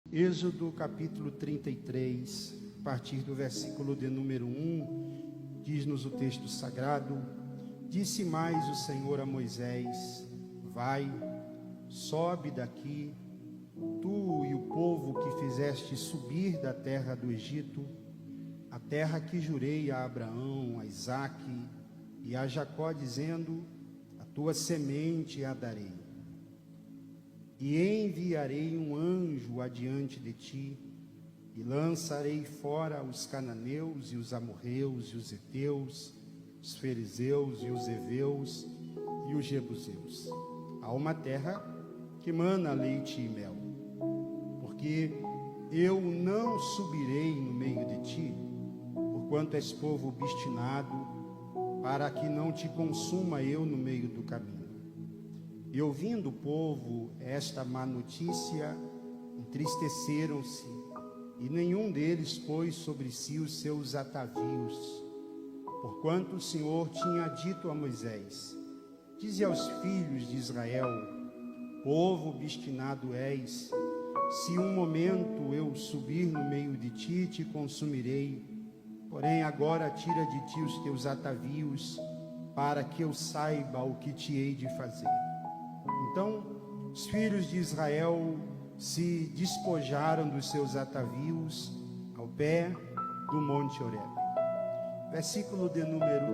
Êxodo capítulo 33, a partir do versículo de número 1, diz-nos o texto sagrado: Disse mais o Senhor a Moisés: Vai, sobe daqui, tu e o povo que fizeste subir da terra do Egito, a terra que jurei a Abraão, a Isaque e a Jacó, dizendo: a tua semente a darei. E enviarei um anjo adiante de ti, e lançarei fora os cananeus, e os amorreus, e os heteus, os fariseus, e os heveus, e os jebuseus, a uma terra que mana leite e mel. Porque eu não subirei no meio de ti, porquanto és povo obstinado, para que não te consuma eu no meio do caminho. E ouvindo o povo esta má notícia, entristeceram-se, e nenhum deles pôs sobre si os seus atavios, porquanto o Senhor tinha dito a Moisés: Dize aos filhos de Israel: povo obstinado és, se um momento eu subir no meio de ti, te consumirei. Porém agora tira de ti os teus atavios, para que eu saiba o que te hei de fazer. Então os filhos de Israel se despojaram dos seus atavios ao pé do monte Horebe. Versículo de número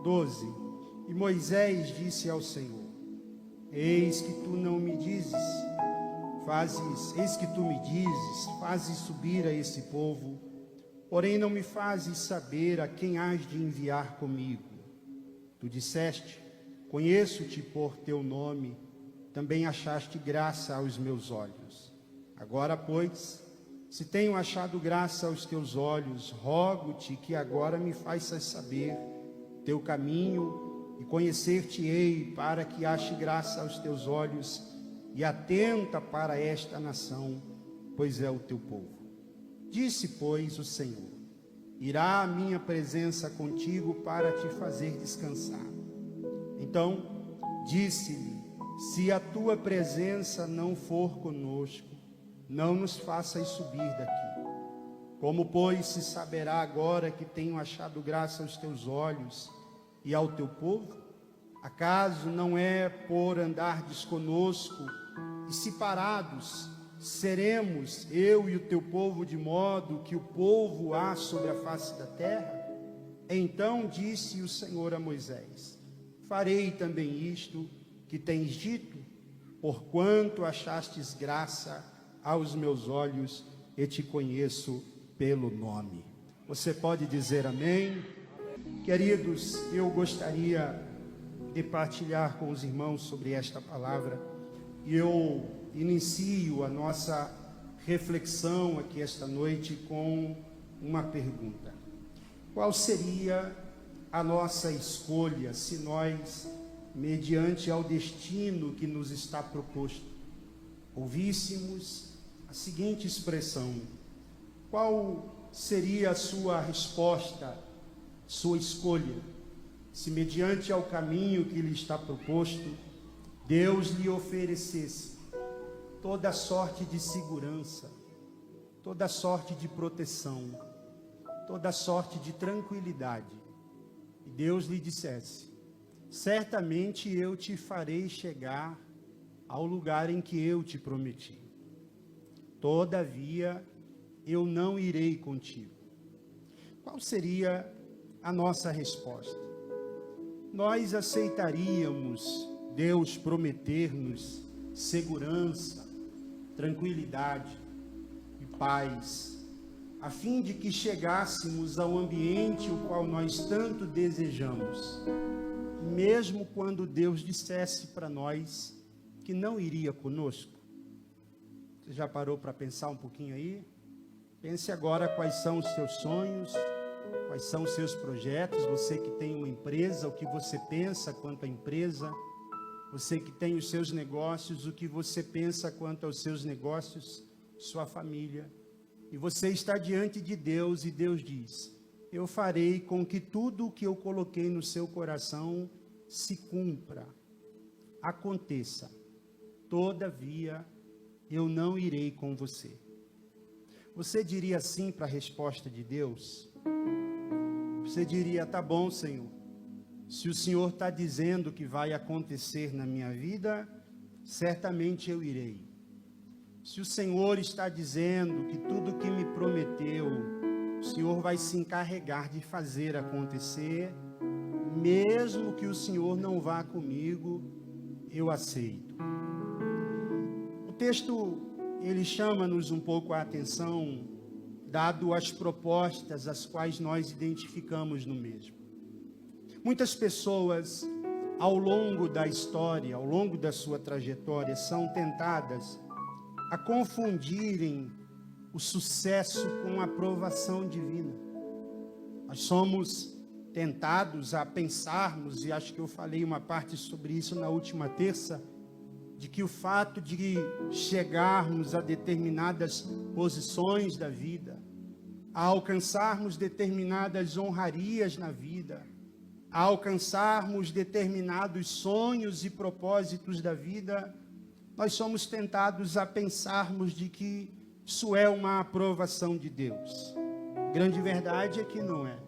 12. E Moisés disse ao Senhor: Eis que tu me dizes, fazes subir a esse povo, porém não me fazes saber a quem hás de enviar comigo. Tu disseste: Conheço-te por teu nome, também achaste graça aos meus olhos. Agora, pois, se tenho achado graça aos teus olhos, rogo-te que agora me faças saber teu caminho e conhecer-te-ei, para que ache graça aos teus olhos, e atenta para esta nação, pois é o teu povo. Disse, pois, o Senhor: Irá a minha presença contigo para te fazer descansar. Então disse-lhe: Se a tua presença não for conosco, não nos faças subir daqui. Como, pois, se saberá agora que tenho achado graça aos teus olhos e ao teu povo? Acaso não é por andardes conosco e separados seremos eu e o teu povo, de modo que o povo há sobre a face da terra? Então disse o Senhor a Moisés: Farei também isto que tens dito, porquanto achastes graça aos meus olhos e te conheço pelo nome. Você pode dizer amém? Queridos, eu gostaria de partilhar com os irmãos sobre esta palavra, e eu inicio a nossa reflexão aqui esta noite com uma pergunta: qual seria a nossa escolha se nós, mediante ao destino que nos está proposto, ouvíssemos a seguinte expressão? Qual seria a sua resposta, sua escolha, se mediante ao caminho que lhe está proposto, Deus lhe oferecesse toda sorte de segurança, toda sorte de proteção, toda sorte de tranquilidade, e Deus lhe dissesse: certamente eu te farei chegar ao lugar em que eu te prometi, todavia eu não irei contigo? Qual seria a nossa resposta? Nós aceitaríamos Deus prometer-nos segurança, tranquilidade e paz, a fim de que chegássemos ao ambiente o qual nós tanto desejamos, mesmo quando Deus dissesse para nós que não iria conosco? Você já parou para pensar um pouquinho aí? Pense agora quais são os seus sonhos, quais são os seus projetos. Você que tem uma empresa, o que você pensa quanto à empresa? Você que tem os seus negócios, o que você pensa quanto aos seus negócios, sua família? E você está diante de Deus, e Deus diz: eu farei com que tudo o que eu coloquei no seu coração se cumpra, aconteça. Todavia, eu não irei com você. Você diria sim para a resposta de Deus? Você diria, tá bom, Senhor. Se o Senhor está dizendo que vai acontecer na minha vida, certamente eu irei. Se o Senhor está dizendo que tudo que me prometeu, o Senhor vai se encarregar de fazer acontecer, mesmo que o Senhor não vá comigo, eu aceito. O texto, ele chama-nos um pouco a atenção, dado as propostas as quais nós identificamos no mesmo. Muitas pessoas, ao longo da história, ao longo da sua trajetória, são tentadas a confundirem o sucesso com a aprovação divina. Nós somos tentados a pensarmos, e acho que eu falei uma parte sobre isso na última terça, de que o fato de chegarmos a determinadas posições da vida, a alcançarmos determinadas honrarias na vida, a alcançarmos determinados sonhos e propósitos da vida, nós somos tentados a pensarmos de que isso é uma aprovação de Deus. Grande verdade é que não é.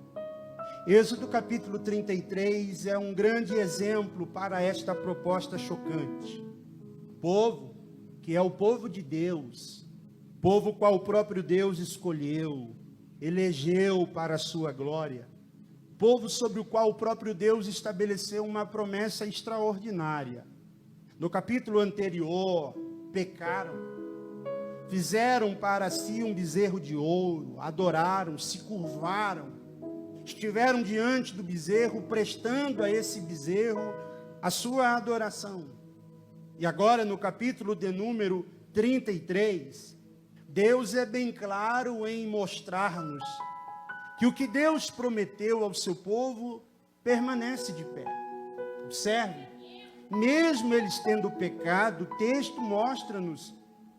Êxodo capítulo 33 é um grande exemplo para esta proposta chocante. Povo, que é o povo de Deus, povo qual o próprio Deus escolheu, elegeu para a sua glória, povo sobre o qual o próprio Deus estabeleceu uma promessa extraordinária. No capítulo anterior, pecaram, fizeram para si um bezerro de ouro, adoraram, se curvaram, estiveram diante do bezerro, prestando a esse bezerro a sua adoração. E agora, no capítulo de número 33, Deus é bem claro em mostrar-nos que o que Deus prometeu ao seu povo permanece de pé. Observe, mesmo eles tendo pecado, o texto mostra-nos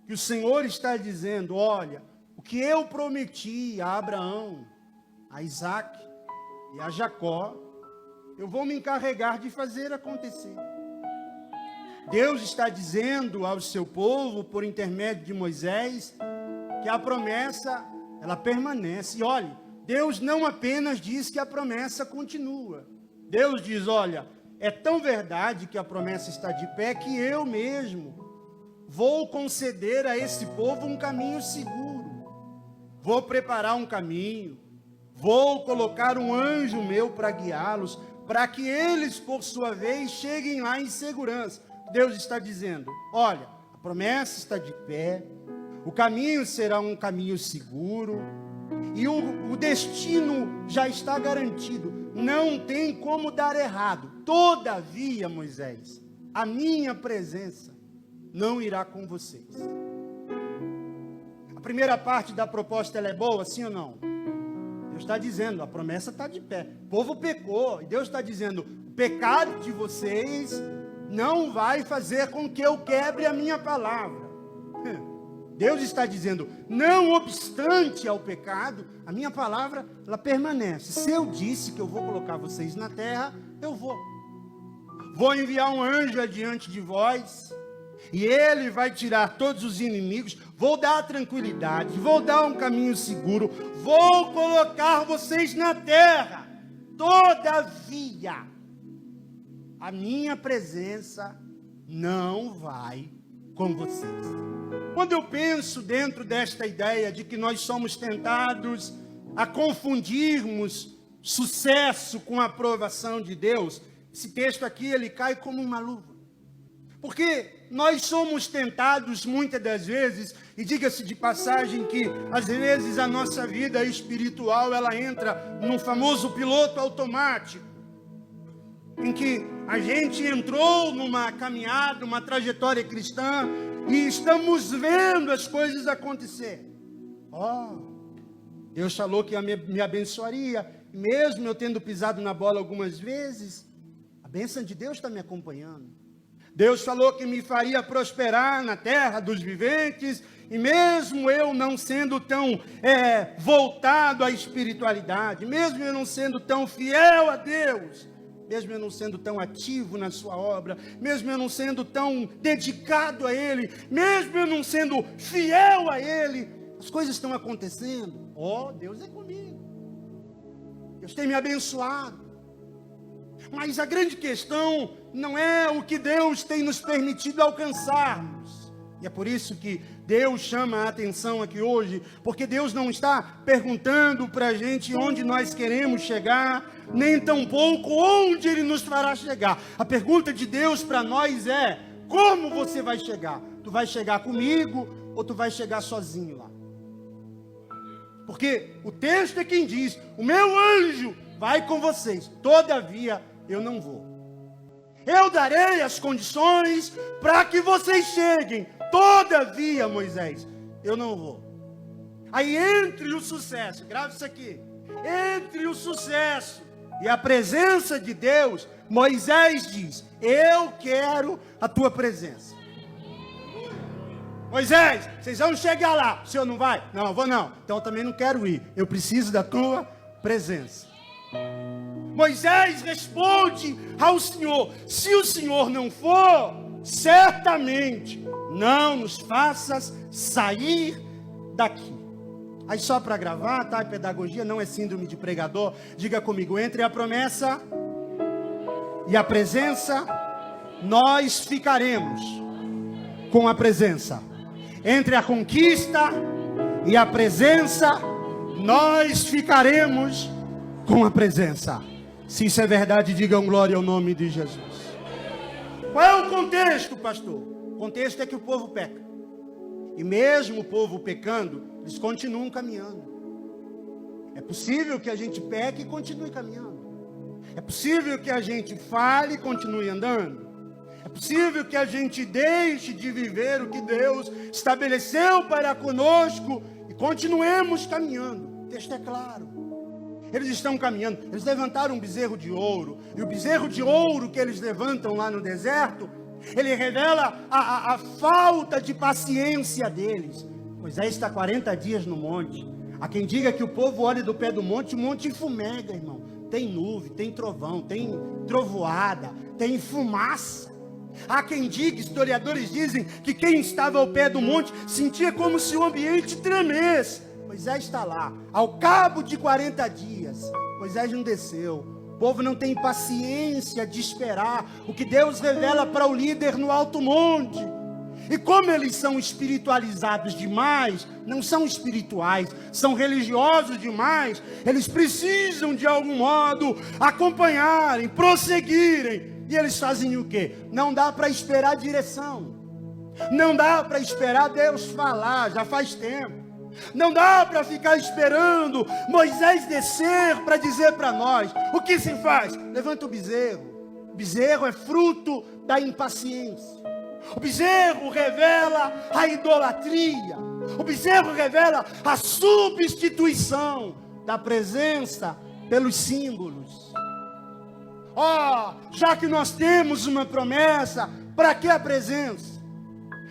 que o Senhor está dizendo, olha, o que eu prometi a Abraão, a Isaac e a Jacó, eu vou me encarregar de fazer acontecer. Deus está dizendo ao seu povo, por intermédio de Moisés, que a promessa, ela permanece. E olha, Deus não apenas diz que a promessa continua. Deus diz, olha, é tão verdade que a promessa está de pé, que eu mesmo vou conceder a esse povo um caminho seguro. Vou preparar um caminho, vou colocar um anjo meu para guiá-los, para que eles, por sua vez, cheguem lá em segurança. Deus está dizendo, olha, a promessa está de pé, o caminho será um caminho seguro, e o destino já está garantido, não tem como dar errado. Todavia, Moisés, a minha presença não irá com vocês. A primeira parte da proposta, ela é boa, sim ou não? Deus está dizendo, a promessa está de pé. O povo pecou, e Deus está dizendo, o pecado de vocês não vai fazer com que eu quebre a minha palavra. Deus está dizendo, não obstante ao pecado, a minha palavra, ela permanece. Se eu disse que eu vou colocar vocês na terra, eu vou. Vou enviar um anjo adiante de vós, e ele vai tirar todos os inimigos, vou dar tranquilidade, vou dar um caminho seguro, vou colocar vocês na terra. Todavia, a minha presença não vai com vocês. Quando eu penso dentro desta ideia de que nós somos tentados a confundirmos sucesso com a aprovação de Deus, esse texto aqui, ele cai como uma luva. Porque nós somos tentados muitas das vezes, e diga-se de passagem que às vezes a nossa vida espiritual, ela entra num famoso piloto automático, em que a gente entrou numa caminhada, uma trajetória cristã, e estamos vendo as coisas acontecer. Deus falou que me abençoaria, mesmo eu tendo pisado na bola algumas vezes, a bênção de Deus está me acompanhando. Deus falou que me faria prosperar na terra dos viventes, e mesmo eu não sendo tão voltado à espiritualidade, mesmo eu não sendo tão fiel a Deus, mesmo eu não sendo tão ativo na sua obra, mesmo eu não sendo tão dedicado a Ele, mesmo eu não sendo fiel a Ele, as coisas estão acontecendo. Oh, Deus é comigo. Deus tem me abençoado. Mas a grande questão não é o que Deus tem nos permitido alcançarmos. E é por isso que Deus chama a atenção aqui hoje, porque Deus não está perguntando para a gente onde nós queremos chegar, nem tampouco onde Ele nos fará chegar. A pergunta de Deus para nós é: como você vai chegar? Tu vai chegar comigo ou tu vai chegar sozinho lá? Porque o texto é quem diz: o meu anjo vai com vocês, todavia eu não vou. Eu darei as condições para que vocês cheguem, todavia, Moisés, eu não vou. Aí entre o sucesso, grave isso aqui, entre o sucesso e a presença de Deus, Moisés diz: eu quero a tua presença. Moisés, vocês vão chegar lá, o senhor não vai? Não, eu vou não, então eu também não quero ir, eu preciso da tua presença. Moisés responde ao Senhor: se o Senhor não for, certamente não nos faças sair daqui. Aí só para gravar, tá? Pedagogia não é síndrome de pregador. Diga comigo: entre a promessa e a presença, nós ficaremos com a presença. Entre a conquista e a presença, nós ficaremos com a presença. Se isso é verdade, digam glória ao nome de Jesus. Qual é o contexto, pastor? O contexto é que o povo peca. E mesmo o povo pecando, eles continuam caminhando. É possível que a gente peque e continue caminhando. É possível que a gente fale e continue andando. É possível que a gente deixe de viver o que Deus estabeleceu para conosco e continuemos caminhando. O texto é claro. Eles estão caminhando, eles levantaram um bezerro de ouro, e o bezerro de ouro que eles levantam lá no deserto, ele revela a falta de paciência deles. Moisés está 40 dias no monte. Há quem diga que o povo olha do pé do monte, o monte fumega, irmão. Tem nuvem, tem trovão, tem trovoada, tem fumaça. Há quem diga, historiadores dizem, que quem estava ao pé do monte sentia como se o ambiente tremesse. Moisés está lá, ao cabo de 40 dias, Moisés não desceu. O povo não tem paciência de esperar o que Deus revela para o líder no alto monte. E como eles são espiritualizados demais, não são espirituais, são religiosos demais, eles precisam de algum modo acompanharem, prosseguirem. E eles fazem o quê? Não dá para esperar direção. Não dá para esperar Deus falar, já faz tempo. Não dá para ficar esperando Moisés descer para dizer para nós. O que se faz? Levanta o bezerro. O bezerro é fruto da impaciência. O bezerro revela a idolatria. O bezerro revela a substituição da presença pelos símbolos. Já que nós temos uma promessa, para que a presença?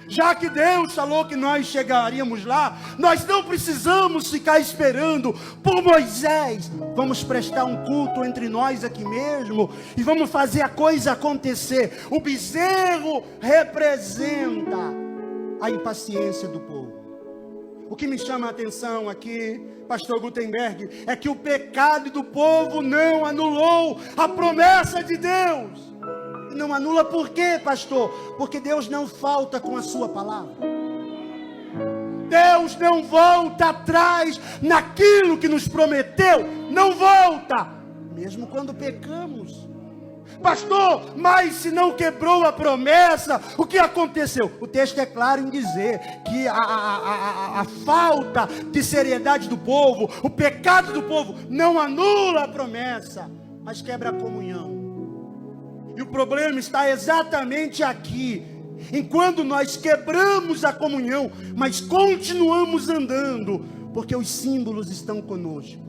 Já que Deus falou que nós chegaríamos lá, nós não precisamos ficar esperando por Moisés. Vamos prestar um culto entre nós aqui mesmo e vamos fazer a coisa acontecer. O bezerro representa a impaciência do povo. O que me chama a atenção aqui, pastor Gutenberg, é que o pecado do povo não anulou a promessa de Deus. Não anula por quê, pastor? Porque Deus não falta com a sua palavra. Deus não volta atrás naquilo que nos prometeu. Não volta, mesmo quando pecamos. Pastor, mas se não quebrou a promessa, o que aconteceu? O texto é claro em dizer que a falta de seriedade do povo, o pecado do povo, não anula a promessa, mas quebra a comunhão. E o problema está exatamente aqui. Enquanto nós quebramos a comunhão, mas continuamos andando, porque os símbolos estão conosco.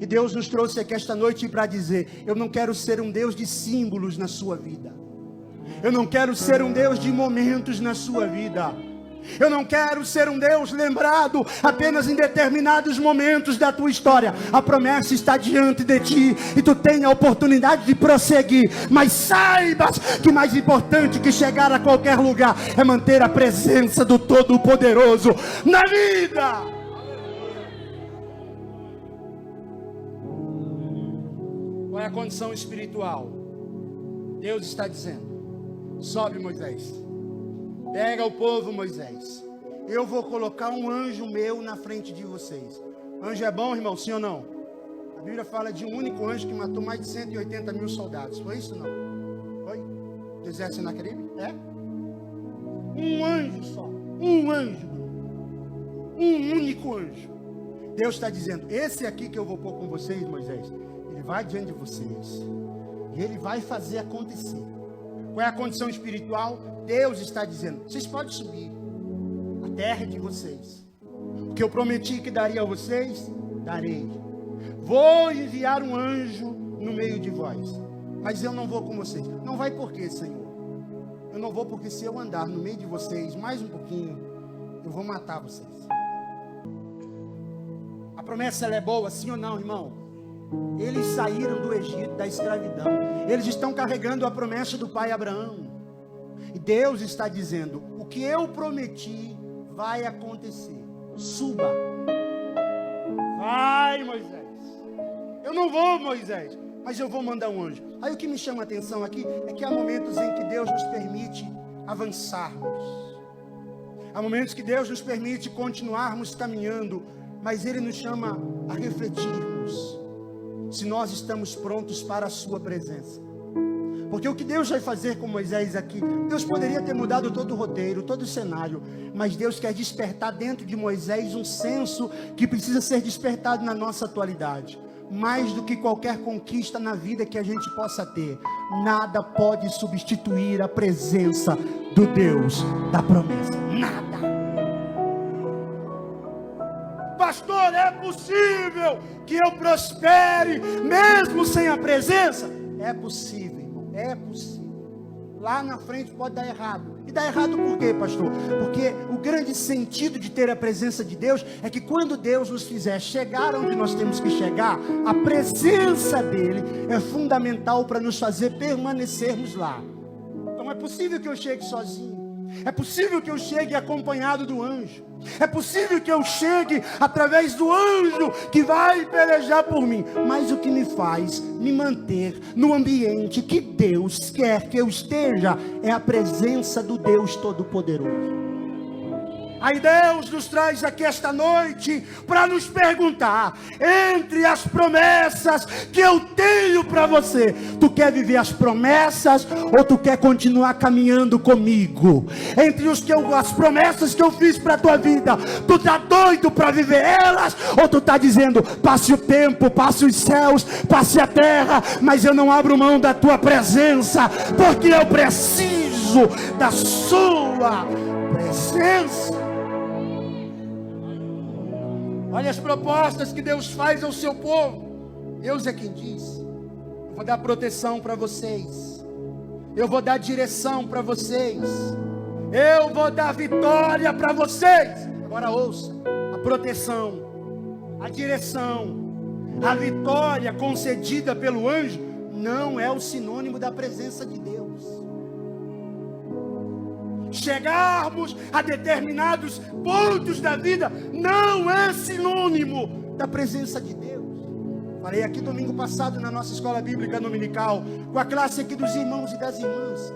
E Deus nos trouxe aqui esta noite para dizer: eu não quero ser um Deus de símbolos na sua vida. Eu não quero ser um Deus de momentos na sua vida. Eu não quero ser um Deus lembrado apenas em determinados momentos da tua história. A promessa está diante de ti e tu tem a oportunidade de prosseguir. Mas saibas que mais importante que chegar a qualquer lugar é manter a presença do Todo-Poderoso na vida. Qual é a condição espiritual? Deus está dizendo: sobe, Moisés. Pega o povo, Moisés. Eu vou colocar um anjo meu na frente de vocês. Anjo é bom, irmão? Sim ou não? A Bíblia fala de um único anjo que matou mais de 180 mil soldados. Foi isso ou não? Foi? Do exército Senaqueribe? É? Um anjo só. Um anjo. Um único anjo. Deus está dizendo: esse aqui que eu vou pôr com vocês, Moisés, ele vai diante de vocês. E ele vai fazer acontecer. Qual é a condição espiritual? Deus está dizendo: vocês podem subir, a terra é de vocês. O que eu prometi que daria a vocês, darei. Vou enviar um anjo no meio de vós, mas eu não vou com vocês. Não vai por quê, Senhor? Eu não vou porque se eu andar no meio de vocês mais um pouquinho, eu vou matar vocês. A promessa ela é boa, sim ou não, irmão? Eles saíram do Egito, da escravidão. Eles estão carregando a promessa do pai Abraão. E Deus está dizendo: o que eu prometi vai acontecer. Suba. Vai, Moisés. Eu não vou, Moisés, mas eu vou mandar um anjo. Aí o que me chama a atenção aqui é que há momentos em que Deus nos permite avançarmos. Há momentos que Deus nos permite continuarmos caminhando, mas Ele nos chama a refletirmos se nós estamos prontos para a sua presença. Porque o que Deus vai fazer com Moisés aqui, Deus poderia ter mudado todo o roteiro, todo o cenário, mas Deus quer despertar dentro de Moisés um senso que precisa ser despertado na nossa atualidade. Mais do que qualquer conquista na vida que a gente possa ter, nada pode substituir a presença do Deus da promessa. Nada. Pastor, é possível que eu prospere mesmo sem a presença? É possível, irmão, é possível. Lá na frente pode dar errado. E dá errado por quê, pastor? Porque o grande sentido de ter a presença de Deus é que quando Deus nos fizer chegar onde nós temos que chegar, a presença dele é fundamental para nos fazer permanecermos lá. Então é possível que eu chegue sozinho. É possível que eu chegue acompanhado do anjo. É possível que eu chegue através do anjo que vai pelejar por mim. Mas o que me faz me manter no ambiente que Deus quer que eu esteja é a presença do Deus Todo-Poderoso. Aí Deus nos traz aqui esta noite para nos perguntar: entre as promessas que eu tenho para você, tu quer viver as promessas ou tu quer continuar caminhando comigo? Entre as promessas que eu fiz para a tua vida, tu tá doido para viver elas? Ou tu tá dizendo: passe o tempo, passe os céus, passe a terra, mas eu não abro mão da tua presença, porque eu preciso da sua presença. Olha as propostas que Deus faz ao seu povo. Deus é quem diz: eu vou dar proteção para vocês, eu vou dar direção para vocês, eu vou dar vitória para vocês. Agora ouça: a proteção, a direção, a vitória concedida pelo anjo não é o sinônimo da presença de Deus. Chegarmos a determinados pontos da vida não é sinônimo da presença de Deus. Falei aqui domingo passado na nossa escola bíblica dominical, com a classe aqui dos irmãos e das irmãs.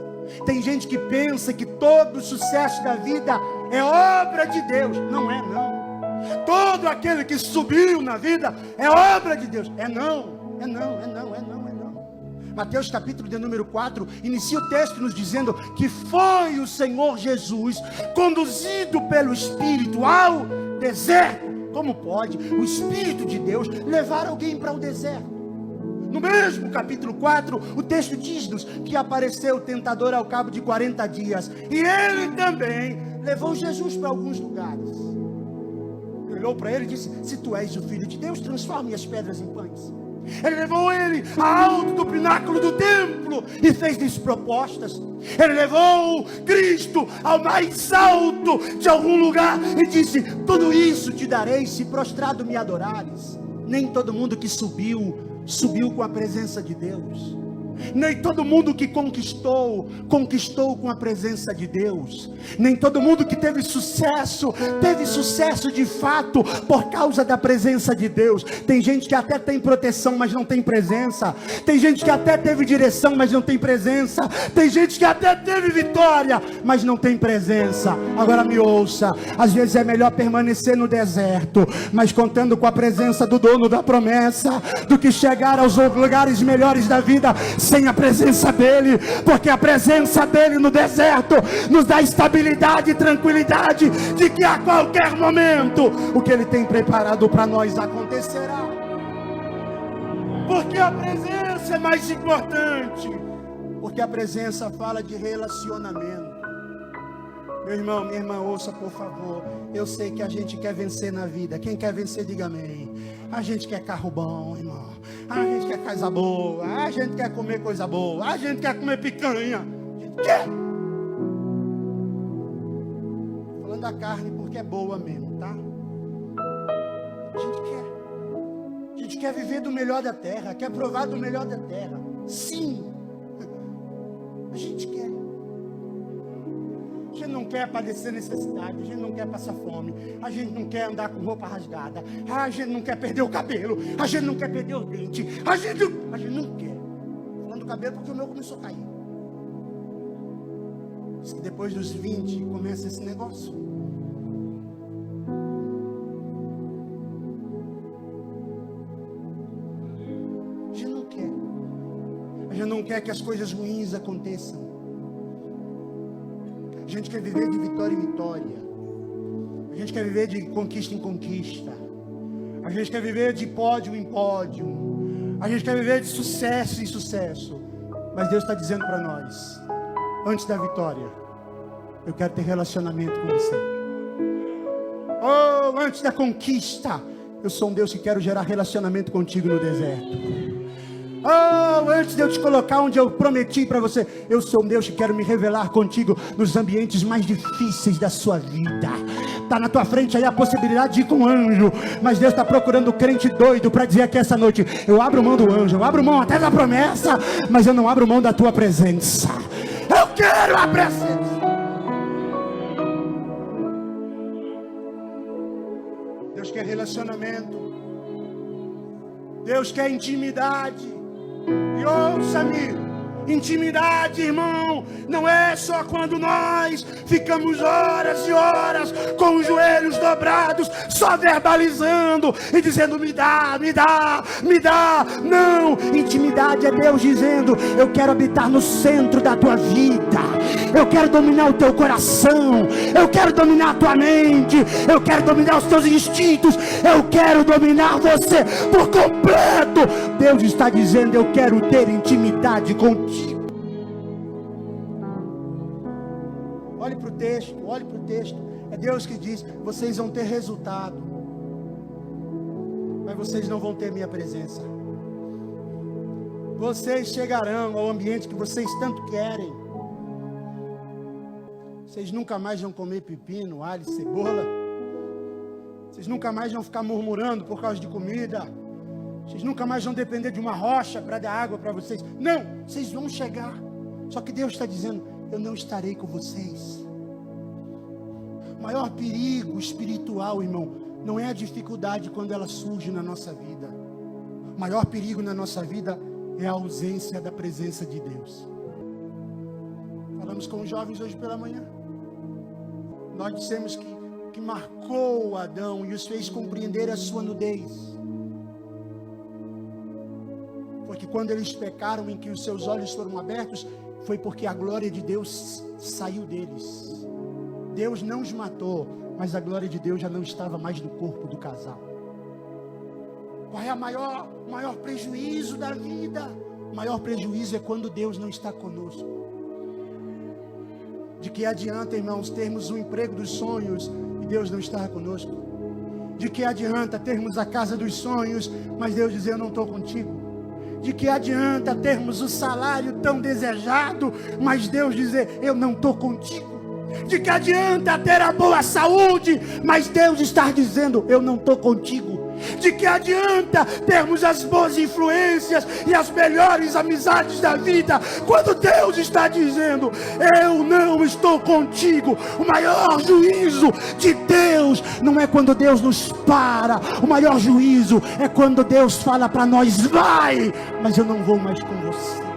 Tem gente que pensa que todo o sucesso da vida é obra de Deus. Não é, não. Todo aquele que subiu na vida é obra de Deus. É não, é não, é não, é não. Mateus capítulo de número 4, inicia o texto nos dizendo que foi o Senhor Jesus conduzido pelo Espírito ao deserto. Como pode o Espírito de Deus levar alguém para o deserto? No mesmo capítulo 4, o texto diz-nos que apareceu o tentador ao cabo de 40 dias. E ele também levou Jesus para alguns lugares. Ele olhou para ele e disse: se tu és o Filho de Deus, transforme as pedras em pães. Ele levou ele alto do pináculo do templo e fez-lhes propostas. Ele levou Cristo ao mais alto de algum lugar e disse: tudo isso te darei se prostrado me adorares. Nem todo mundo que subiu com a presença de Deus. Nem todo mundo que conquistou com a presença de Deus. Nem todo mundo que teve sucesso de fato por causa da presença de Deus. Tem gente que até tem proteção, mas não tem presença. Tem gente que até teve direção, mas não tem presença. Tem gente que até teve vitória, mas não tem presença. Agora me ouça, às vezes é melhor permanecer no deserto, mas contando com a presença do dono da promessa, do que chegar aos lugares melhores da vida sem a presença dele, porque a presença dele no deserto nos dá estabilidade e tranquilidade de que a qualquer momento o que ele tem preparado para nós acontecerá, porque a presença é mais importante, porque a presença fala de relacionamento. Meu irmão, minha irmã, ouça por favor. Eu sei que a gente quer vencer na vida. Quem quer vencer, diga amém. A gente quer carro bom, irmão. A gente quer casa boa. A gente quer comer coisa boa. A gente quer comer picanha. A gente quer. Falando da carne porque é boa mesmo, tá? A gente quer. A gente quer viver do melhor da terra. Quer provar do melhor da terra. Sim. A gente quer. A gente não quer padecer necessidade, a gente não quer passar fome, a gente não quer andar com roupa rasgada, a gente não quer perder o cabelo, a gente não quer perder o dente, a gente não quer. Falando do cabelo porque o meu começou a cair. Diz que depois dos 20 começa esse negócio. A gente não quer. A gente não quer que as coisas ruins aconteçam. A gente quer viver de vitória em vitória. A gente quer viver de conquista em conquista. A gente quer viver de pódio em pódio. A gente quer viver de sucesso em sucesso. Mas Deus está dizendo para nós: antes da vitória, eu quero ter relacionamento com você. Oh, antes da conquista, eu sou um Deus que quero gerar relacionamento contigo no deserto. Oh, antes de eu te colocar onde eu prometi para você, eu sou um Deus que quero me revelar contigo nos ambientes mais difíceis da sua vida. Está na tua frente aí a possibilidade de ir com um anjo, mas Deus está procurando crente doido para dizer que essa noite eu abro mão do anjo, eu abro mão até da promessa, mas eu não abro mão da tua presença. Eu quero a presença. Deus quer relacionamento. Deus quer intimidade. E ouça-me, intimidade, irmão, não é só quando nós ficamos horas e horas com os joelhos dobrados, só verbalizando e dizendo: me dá, me dá, me dá. Não, intimidade é Deus dizendo: eu quero habitar no centro da tua vida, eu quero dominar o teu coração, eu quero dominar a tua mente, eu quero dominar os teus instintos, eu quero dominar você por completo. Deus está dizendo: eu quero ter intimidade contigo. Olhe para o texto, olhe para o texto. É Deus que diz: vocês vão ter resultado, mas vocês não vão ter minha presença. Vocês chegarão ao ambiente que vocês tanto querem. Vocês nunca mais vão comer pepino, alho, cebola. Vocês nunca mais vão ficar murmurando por causa de comida. Vocês nunca mais vão depender de uma rocha para dar água para vocês. Não, vocês vão chegar. Só que Deus está dizendo: eu não estarei com vocês. O maior perigo espiritual, irmão, não é a dificuldade quando ela surge na nossa vida. O maior perigo na nossa vida é a ausência da presença de Deus. Falamos com os jovens hoje pela manhã. Nós dissemos que marcou Adão e os fez compreender a sua nudez. Foi que quando eles pecaram, em que os seus olhos foram abertos, foi porque a glória de Deus saiu deles. Deus não os matou, mas a glória de Deus já não estava mais no corpo do casal. Qual é o maior prejuízo da vida? O maior prejuízo é quando Deus não está conosco. De que adianta, irmãos, termos o emprego dos sonhos e Deus não estar conosco? De que adianta termos a casa dos sonhos, mas Deus dizer: eu não estou contigo? De que adianta termos o salário tão desejado, mas Deus dizer: eu não estou contigo? De que adianta ter a boa saúde, mas Deus está dizendo: eu não estou contigo? De que adianta termos as boas influências e as melhores amizades da vida, quando Deus está dizendo: eu não estou contigo? O maior juízo de Deus não é quando Deus nos para. O maior juízo é quando Deus fala para nós: vai, mas eu não vou mais com você.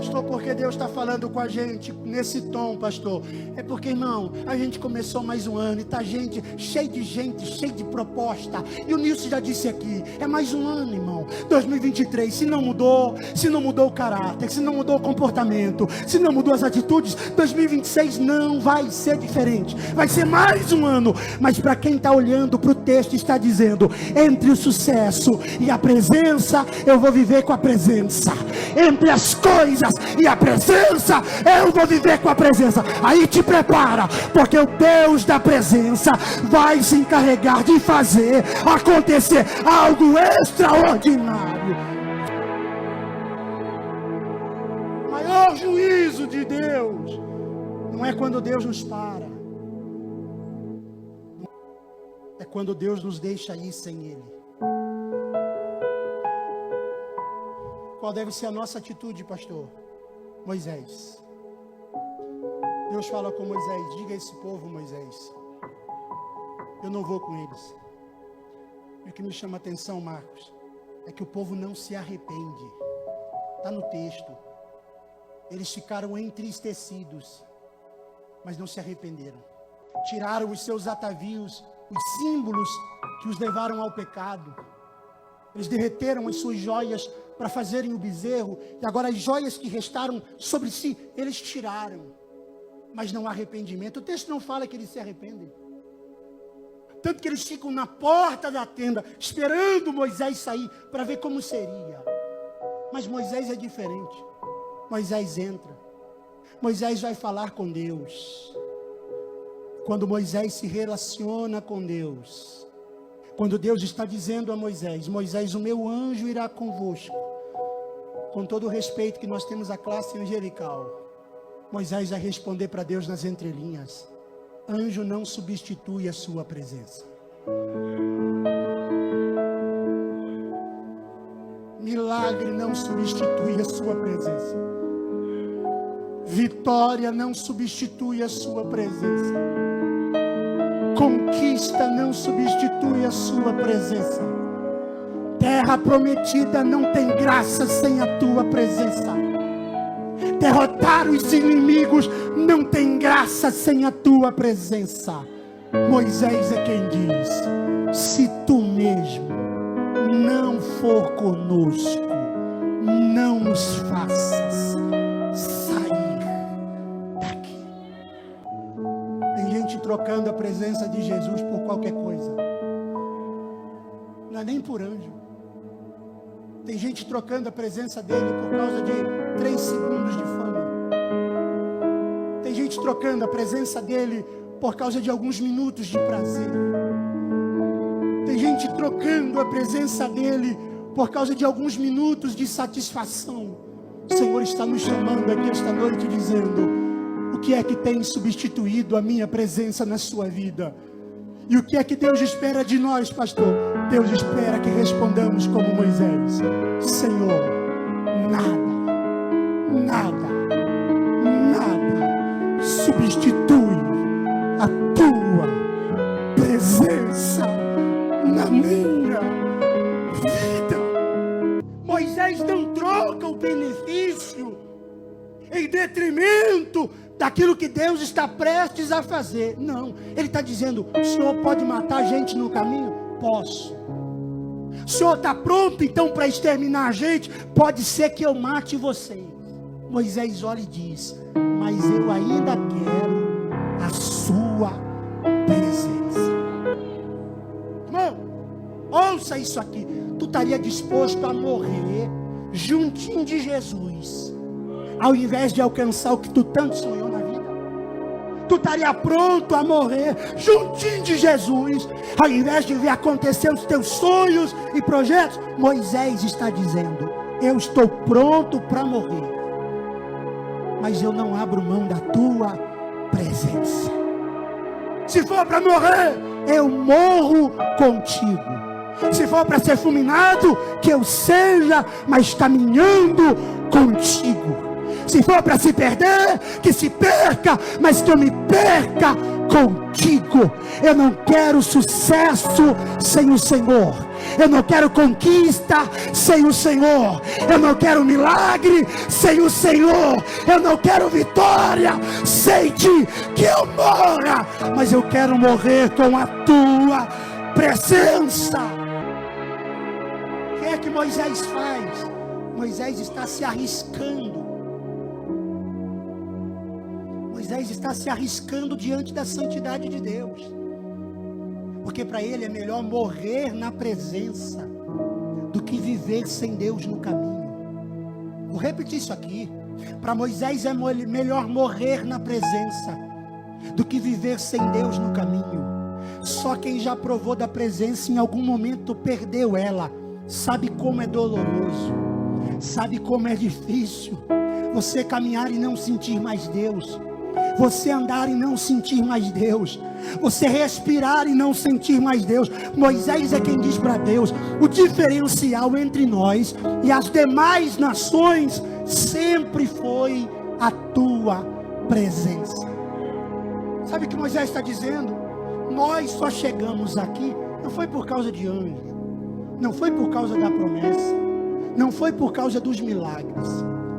Pastor, porque Deus está falando com a gente nesse tom, pastor? É porque, irmão, a gente começou mais um ano e está gente, cheio de proposta. E o Nilson já disse aqui, é mais um ano, irmão. 2023, se não mudou o caráter, se não mudou o comportamento, se não mudou as atitudes, 2026 não vai ser diferente. Vai ser mais um ano. Mas para quem está olhando para o texto, está dizendo: entre o sucesso e a presença, eu vou viver com a presença. Entre as coisas e a presença, eu vou viver com a presença. Aí te prepara, porque o Deus da presença vai se encarregar de fazer acontecer algo extraordinário. O maior juízo de Deus não é quando Deus nos para, é quando Deus nos deixa ir sem Ele. Qual deve ser a nossa atitude, pastor? Moisés. Deus fala com Moisés: diga a esse povo, Moisés, eu não vou com eles. E o que me chama a atenção, Marcos, é que o povo não se arrepende. Está no texto. Eles ficaram entristecidos, mas não se arrependeram. Tiraram os seus atavios, os símbolos que os levaram ao pecado. Eles derreteram as suas joias para fazerem o bezerro, e agora as joias que restaram sobre si, eles tiraram, mas não há arrependimento. O texto não fala que eles se arrependem, tanto que eles ficam na porta da tenda, esperando Moisés sair, para ver como seria. Mas Moisés é diferente. Moisés entra, Moisés vai falar com Deus. Quando Moisés se relaciona com Deus, quando Deus está dizendo a Moisés: Moisés, o meu anjo irá convosco. Com todo o respeito que nós temos à classe angelical, Moisés vai responder para Deus nas entrelinhas: anjo não substitui a sua presença. Milagre não substitui a sua presença. Vitória não substitui a sua presença. Conquista não substitui a sua presença. Terra prometida não tem graça sem a tua presença. Derrotar os inimigos não tem graça sem a tua presença. Moisés é quem diz: se tu mesmo não for conosco, não nos faças sair daqui. Tem gente trocando a presença de Jesus por qualquer coisa. Não é nem por anjo. Tem gente trocando a presença dele por causa de 3 segundos de fama. Tem gente trocando a presença dele por causa de alguns minutos de prazer. Tem gente trocando a presença dele por causa de alguns minutos de satisfação. O Senhor está nos chamando aqui esta noite dizendo: o que é que tem substituído a minha presença na sua vida? E o que é que Deus espera de nós, pastor? Deus espera que respondamos como Moisés: Senhor, nada substitui a tua presença na minha vida. Moisés não troca o benefício em detrimento daquilo que Deus está prestes a fazer. Não, ele está dizendo: o Senhor pode matar a gente no caminho? Posso. O Senhor está pronto então para exterminar a gente? Pode ser que eu mate vocês. Moisés olha e diz: mas eu ainda quero a sua presença. Irmão, ouça isso aqui. Tu estaria disposto a morrer juntinho de Jesus, ao invés de alcançar o que tu tanto sonhou na vida? tu estaria pronto a morrer juntinho de Jesus, ao invés de ver acontecer os teus sonhos e projetos. Moisés está dizendo: eu estou pronto para morrer, mas eu não abro mão da tua presença. Se for para morrer, eu morro contigo. Se for para ser fulminado, que eu seja, mas caminhando contigo. Se for para se perder, que se perca, mas que eu me perca contigo. Eu não quero sucesso sem o Senhor. Eu não quero conquista sem o Senhor. Eu não quero milagre sem o Senhor. Eu não quero vitória sem ti. Que eu morra, mas eu quero morrer com a tua presença. O que é que Moisés faz? Moisés está se arriscando. Moisés está se arriscando diante da santidade de Deus. Porque para ele é melhor morrer na presença do que viver sem Deus no caminho. Vou repetir isso aqui. Para Moisés é melhor morrer na presença do que viver sem Deus no caminho. Só quem já provou da presença em algum momento perdeu ela. Sabe como é doloroso. Sabe como é difícil você caminhar e não sentir mais Deus. Você andar e não sentir mais Deus. Você respirar e não sentir mais Deus. Moisés é quem diz para Deus: o diferencial entre nós e as demais nações sempre foi a tua presença. Sabe o que Moisés está dizendo? Nós só chegamos aqui, não foi por causa de anjos, não foi por causa da promessa, não foi por causa dos milagres,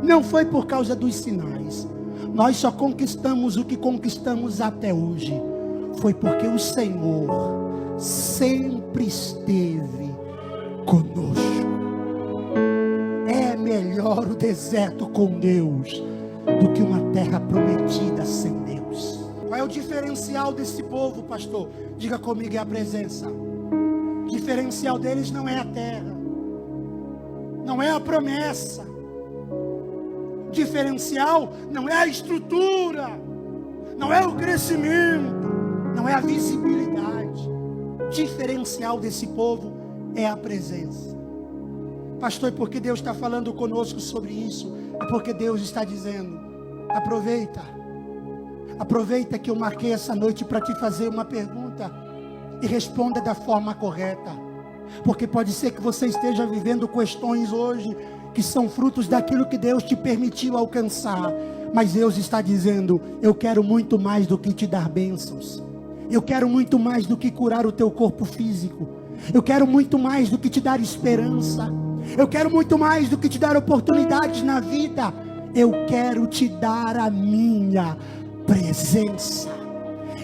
não foi por causa dos sinais. Nós só conquistamos o que conquistamos até hoje. Foi porque o Senhor sempre esteve conosco. É melhor o deserto com Deus do que uma terra prometida sem Deus. Qual é o diferencial desse povo, pastor? Diga comigo: é a presença. O diferencial deles não é a terra, não é a promessa. Diferencial não é a estrutura, não é o crescimento, não é a visibilidade. Diferencial desse povo é a presença. Pastor, e por que Deus está falando conosco sobre isso? É porque Deus está dizendo: aproveita que eu marquei essa noite para te fazer uma pergunta e responda da forma correta. Porque pode ser que você esteja vivendo questões hoje que são frutos daquilo que Deus te permitiu alcançar. Mas Deus está dizendo: eu quero muito mais do que te dar bênçãos. Eu quero muito mais do que curar o teu corpo físico. Eu quero muito mais do que te dar esperança. Eu quero muito mais do que te dar oportunidades na vida. Eu quero te dar a minha presença.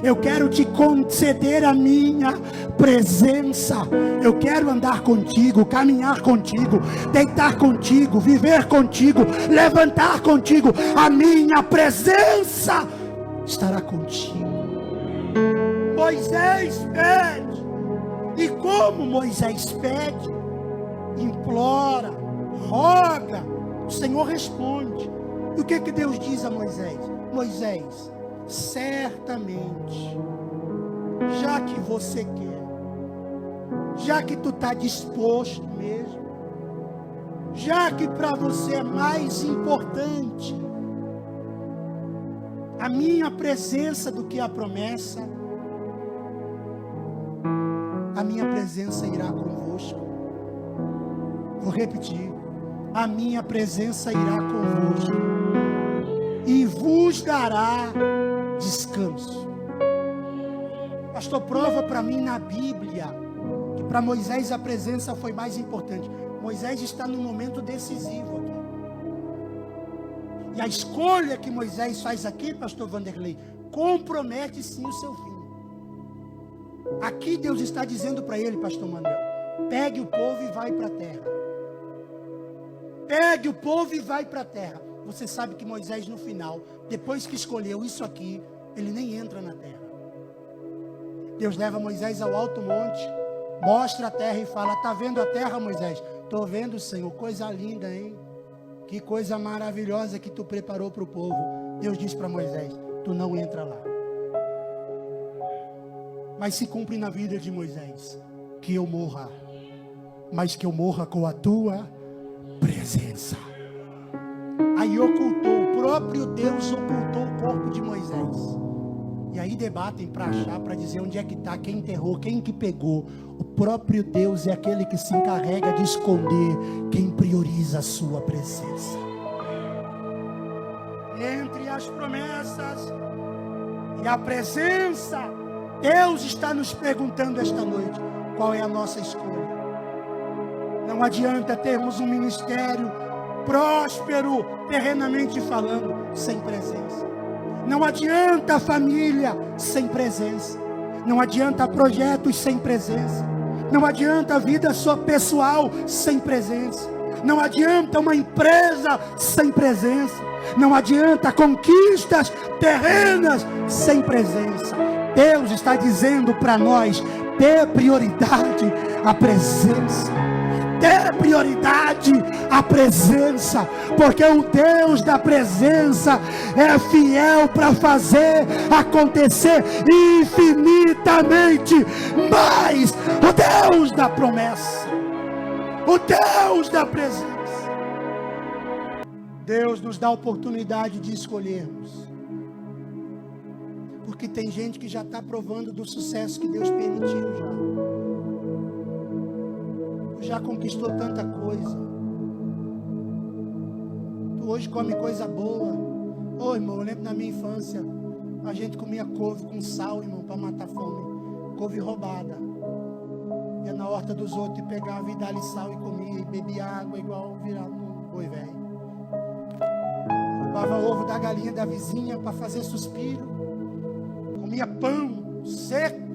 Eu quero te conceder a minha presença. Eu quero andar contigo, caminhar contigo, deitar contigo, viver contigo, levantar contigo. A minha presença estará contigo. Moisés pede. E como Moisés pede, implora, roga, o Senhor responde. E o que Deus diz a Moisés? Moisés, certamente, já que você quer, já que tu está disposto mesmo, já que para você é mais importante a minha presença do que a promessa, a minha presença irá convosco. Vou repetir: a minha presença irá convosco e vos dará descanso. Pastor, prova para mim na Bíblia que para Moisés a presença foi mais importante. Moisés está num momento decisivo aqui. E a escolha que Moisés faz aqui, pastor Vanderlei, compromete sim o seu fim. Aqui Deus está dizendo para ele, pastor Manuel: pegue o povo e vai para a terra. Pegue o povo e vai para a terra. Você sabe que Moisés no final, depois que escolheu isso aqui, ele nem entra na terra. Deus leva Moisés ao alto monte, mostra a terra e fala: está vendo a terra, Moisés? Estou vendo, Senhor, coisa linda, hein? Que coisa maravilhosa que tu preparou para o povo. Deus diz para Moisés: tu não entra lá. mas se cumpre na vida de Moisés. Que eu morra, mas que eu morra com a tua presença. Aí ocultou, o próprio Deus ocultou o corpo de Moisés. E aí debatem para achar, para dizer onde é que está, quem enterrou, quem que pegou. O próprio Deus é aquele que se encarrega de esconder quem prioriza a sua presença. Entre as promessas e a presença, Deus está nos perguntando esta noite, qual é a nossa escolha? Não adianta termos um ministério próspero, terrenamente falando, sem presença. Não adianta família sem presença. Não adianta projetos sem presença. Não adianta vida só pessoal sem presença. Não adianta uma empresa sem presença. Não adianta conquistas terrenas sem presença. Deus está dizendo para nós, dê prioridade à presença. Dê prioridade à presença, porque o Deus da presença é fiel para fazer acontecer infinitamente mais. O Deus da promessa, o Deus da presença. Deus nos dá a oportunidade de escolhermos, porque tem gente que já está provando do sucesso que Deus permitiu já conquistou tanta coisa. Tu hoje come coisa boa. Ô irmão, eu lembro na minha infância, a gente comia couve com sal, irmão, para matar fome. Couve roubada. Ia na horta dos outros e pegava e dava sal e comia, e bebia água igual virar um boi velho. Roubava ovo da galinha da vizinha para fazer suspiro. Comia pão seco.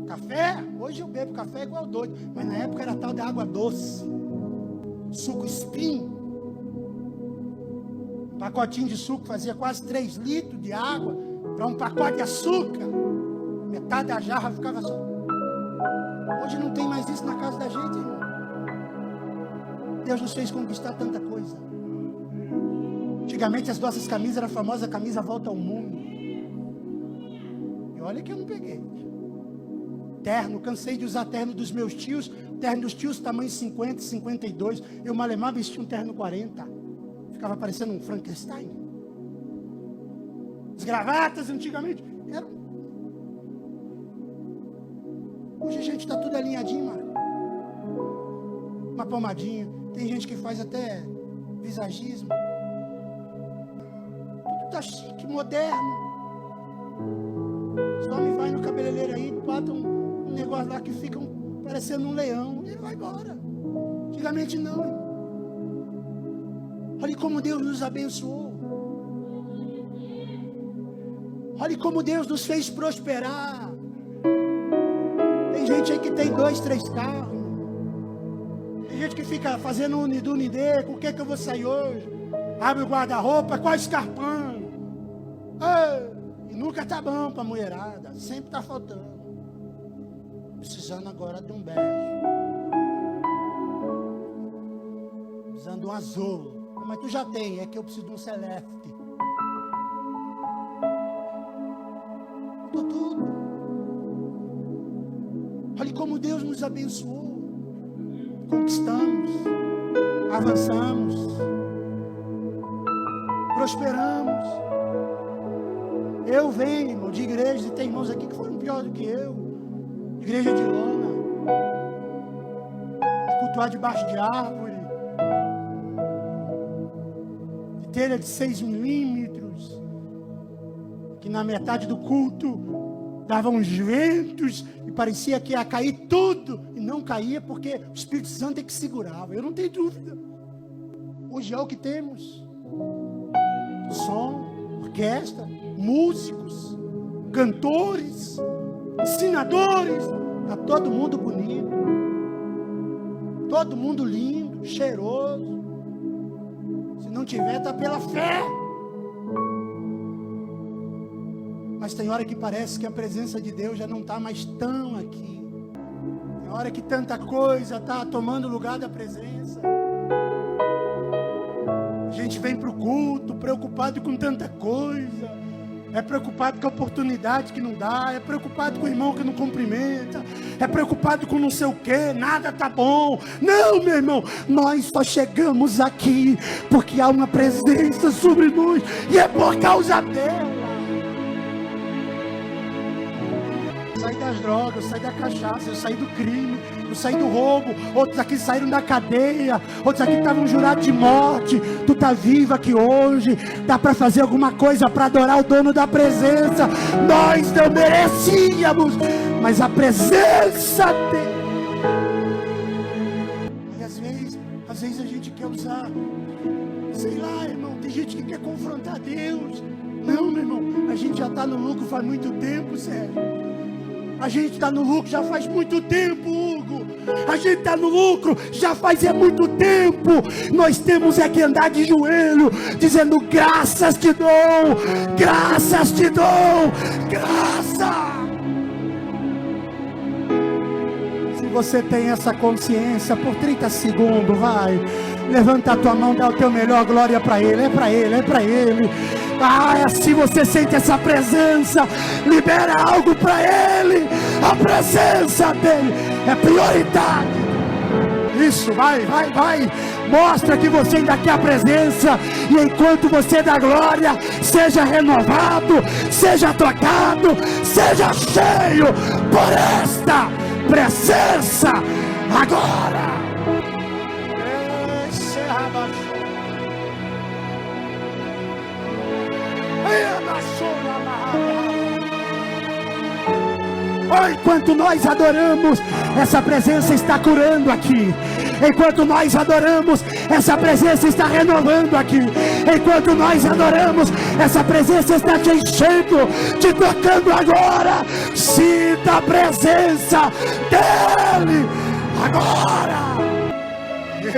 Café, hoje eu bebo café igual doido, mas na época era tal de água doce, suco espinho, pacotinho de suco fazia quase 3 litros de água, para um pacote de açúcar, metade da jarra ficava só. Hoje não tem mais isso na casa da gente, irmão. Deus nos fez conquistar tanta coisa. Antigamente as nossas camisas eram a famosa camisa Volta ao Mundo, e olha que eu não peguei. Terno, cansei de usar terno dos meus tios. Terno dos tios, tamanho 50, 52. Eu malemar vestia um terno 40. Ficava parecendo um Frankenstein. As gravatas antigamente eram. Hoje a gente está tudo alinhadinho, mano. Uma pomadinha. Tem gente que faz até visagismo. Tudo está chique, moderno. Só me vai no cabeleireiro aí, bota um negócio lá que fica parecendo um leão e vai embora. Antigamente não. Olha como Deus nos abençoou. Olha como Deus nos fez prosperar. Tem gente aí que tem 2, 3 carros. Tem gente que fica fazendo unidê. Com o que eu vou sair hoje? Abre o guarda-roupa, qual escarpão? E nunca tá bom pra mulherada. Sempre tá faltando. Precisando agora de um beijo. Precisando de um azul. Mas tu já tem, é que eu preciso de um celeste. Tudo. Olha como Deus nos abençoou. Conquistamos. Avançamos. Prosperamos. Eu venho, irmão, de igrejas, e tem irmãos aqui que foram pior do que eu. Igreja de lona, de cultuar debaixo de árvore, de telha de 6 milímetros, que na metade do culto davam uns ventos e parecia que ia cair tudo, e não caía porque o Espírito Santo é que segurava. Eu não tenho dúvida. Hoje é o que temos: som, orquestra, músicos, cantores, ensinadores. Está todo mundo bonito, todo mundo lindo, cheiroso. Se não tiver, está pela fé. Mas tem hora que parece que a presença de Deus já não está mais tão aqui. Tem hora que tanta coisa está tomando o lugar da presença. A gente vem para o culto preocupado com tanta coisa. É preocupado com a oportunidade que não dá, é preocupado com o irmão que não cumprimenta, é preocupado com não sei o que, nada tá bom. Não, meu irmão, nós só chegamos aqui porque há uma presença sobre nós e é por causa dela. Eu saí das drogas, eu saí da cachaça, eu saí do crime, eu saí do roubo. Outros aqui saíram da cadeia, outros aqui estavam jurados de morte. Tu tá vivo aqui hoje, dá para fazer alguma coisa para adorar o dono da presença. Nós não merecíamos, mas a presença dele. E às vezes a gente quer usar, sei lá, irmão, tem gente que quer confrontar Deus. Não, meu irmão, a gente já está no lucro faz muito tempo, sério. A gente está no lucro já faz muito tempo, Hugo. A gente está no lucro já faz muito tempo. Nós temos é que andar de joelho, dizendo graças te dou, graças te dou, graça. Se você tem essa consciência, por 30 segundos, vai. Levanta a tua mão, dá o teu melhor, glória para Ele, é para Ele, é para Ele. Se você sente essa presença, libera algo para Ele. A presença dEle é prioridade. Isso, vai. Mostra que você ainda quer a presença. E enquanto você dá glória, seja renovado, seja tocado, seja cheio por esta presença agora. Enquanto nós adoramos, essa presença está curando aqui. Enquanto nós adoramos, essa presença está renovando aqui. Enquanto nós adoramos, essa presença está te enchendo, te tocando agora. Sinta a presença dEle agora. Você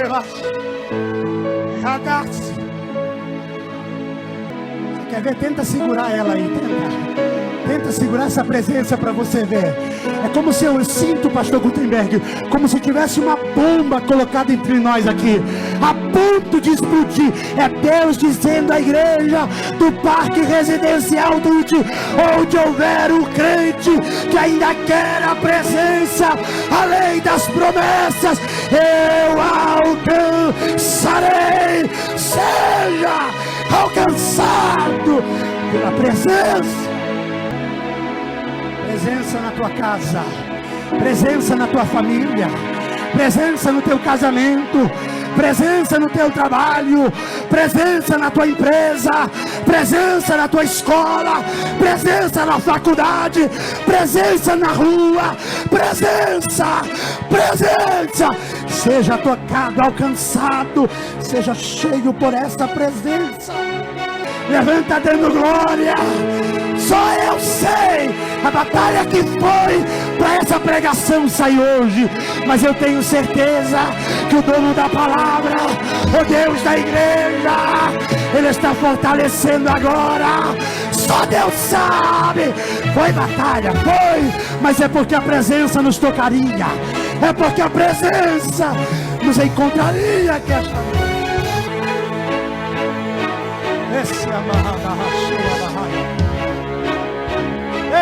quer ver? Tenta segurar ela aí, tenta segurar essa presença para você ver. É como se eu sinto, pastor Gutenberg, como se tivesse uma bomba colocada entre nós aqui, a ponto de explodir. É Deus dizendo à igreja do Parque Residencial Duty, onde houver um crente que ainda quer a presença, além das promessas, eu alcançarei. Seja alcançado pela presença. Presença na tua casa, presença na tua família, presença no teu casamento, presença no teu trabalho, presença na tua empresa, presença na tua escola, presença na faculdade, presença na rua, presença. Seja tocado, alcançado, seja cheio por essa presença. Levanta dando glória. Só eu sei a batalha que foi para essa pregação sair hoje, mas eu tenho certeza que o dono da palavra, o Deus da igreja, Ele está fortalecendo agora. Só Deus sabe. Foi batalha, foi, mas é porque a presença nos tocaria, é porque a presença nos encontraria. Que esse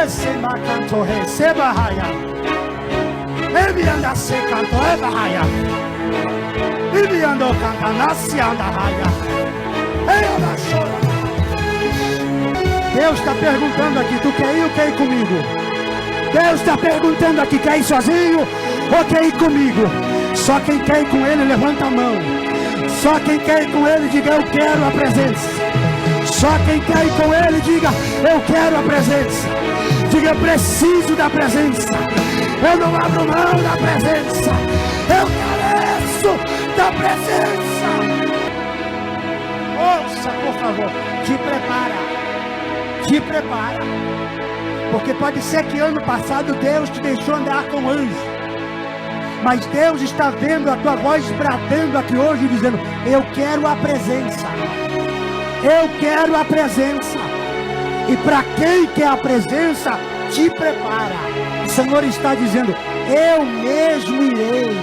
esse macanto receba raia, ele anda se canto é raia, ele anda cantando se anda raia, ele anda chora. Deus está perguntando aqui, tu quer ir ou quer ir comigo? Deus está perguntando aqui, quer ir sozinho ou quer ir comigo? Só quem quer ir com Ele levanta a mão. Só quem quer ir com Ele diga eu quero a presença. Só quem quer ir com Ele diga eu quero a presença. Diga eu preciso da presença. Eu não abro mão da presença. Eu careço da presença. Ouça, por favor, te prepara, porque pode ser que ano passado Deus te deixou andar com anjo, mas Deus está vendo a tua voz bradando aqui hoje, dizendo eu quero a presença, eu quero a presença. E para quem quer a presença, te prepara. O Senhor está dizendo, eu mesmo irei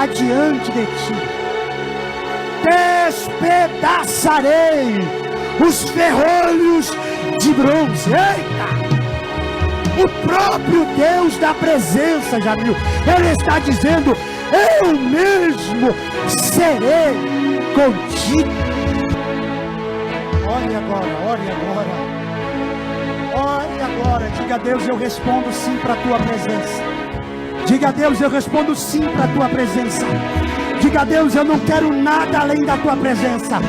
adiante de ti, despedaçarei os ferrolhos de bronze. Eita! O próprio Deus da presença, Jamil, Ele está dizendo: eu mesmo serei contigo. Ore agora, ore agora. Ore agora, diga a Deus: eu respondo sim para a tua presença. Diga a Deus: eu respondo sim para a tua presença. Diga a Deus: eu não quero nada além da tua presença.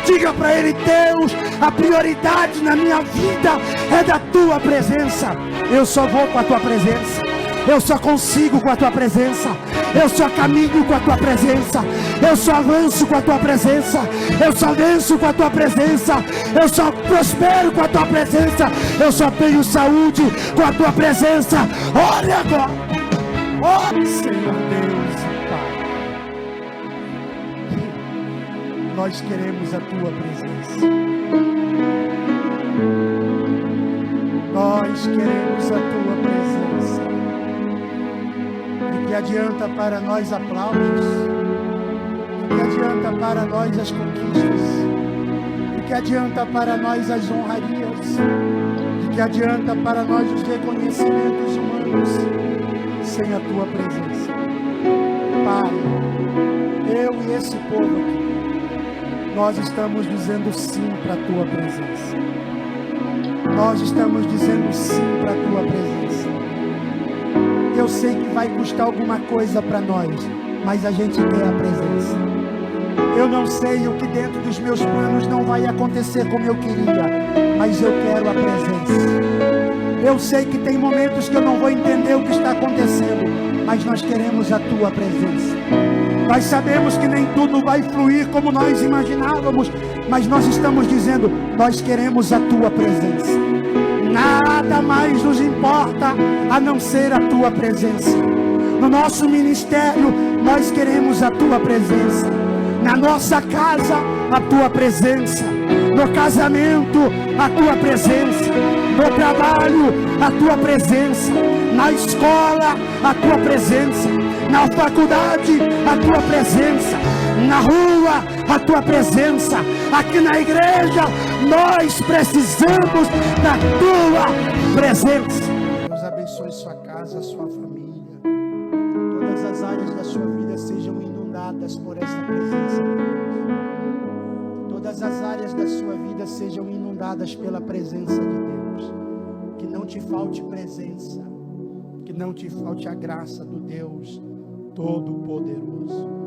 Diga para Ele: Deus, a prioridade na minha vida é da tua presença. Eu só vou com a tua presença. Eu só consigo com a tua presença. Eu só caminho com a tua presença. Eu só avanço com a tua presença. Eu só venço com a tua presença. Eu só prospero com a tua presença. Eu só tenho saúde com a tua presença. Olha agora. Oh, Senhor Deus e Pai, nós queremos a tua presença. Nós queremos a tua presença. De que adianta para nós aplausos? De que adianta para nós as conquistas? De que adianta para nós as honrarias? De que adianta para nós os reconhecimentos humanos sem a tua presença? Pai, eu e esse povo aqui, nós estamos dizendo sim para a tua presença. Nós estamos dizendo sim para a tua presença. Eu sei que vai custar alguma coisa para nós, mas a gente quer a presença. Eu não sei o que dentro dos meus planos não vai acontecer como eu queria, mas eu quero a presença. Eu sei que tem momentos que eu não vou entender o que está acontecendo, mas nós queremos a tua presença. Nós sabemos que nem tudo vai fluir como nós imaginávamos, mas nós estamos dizendo: nós queremos a tua presença. Nada mais nos importa a não ser a tua presença. No nosso ministério, nós queremos a tua presença. Na nossa casa, a tua presença. No casamento, a tua presença. No trabalho, a tua presença. Na escola, a tua presença. Na faculdade, a tua presença. Na rua, a tua presença. Aqui na igreja, nós precisamos da tua presença. Deus abençoe sua casa, sua família. Todas as áreas da sua vida sejam inundadas por essa presença de Deus. Todas as áreas da sua vida sejam inundadas pela presença de Deus. Que não te falte presença. Que não te falte a graça do Deus Todo-Poderoso.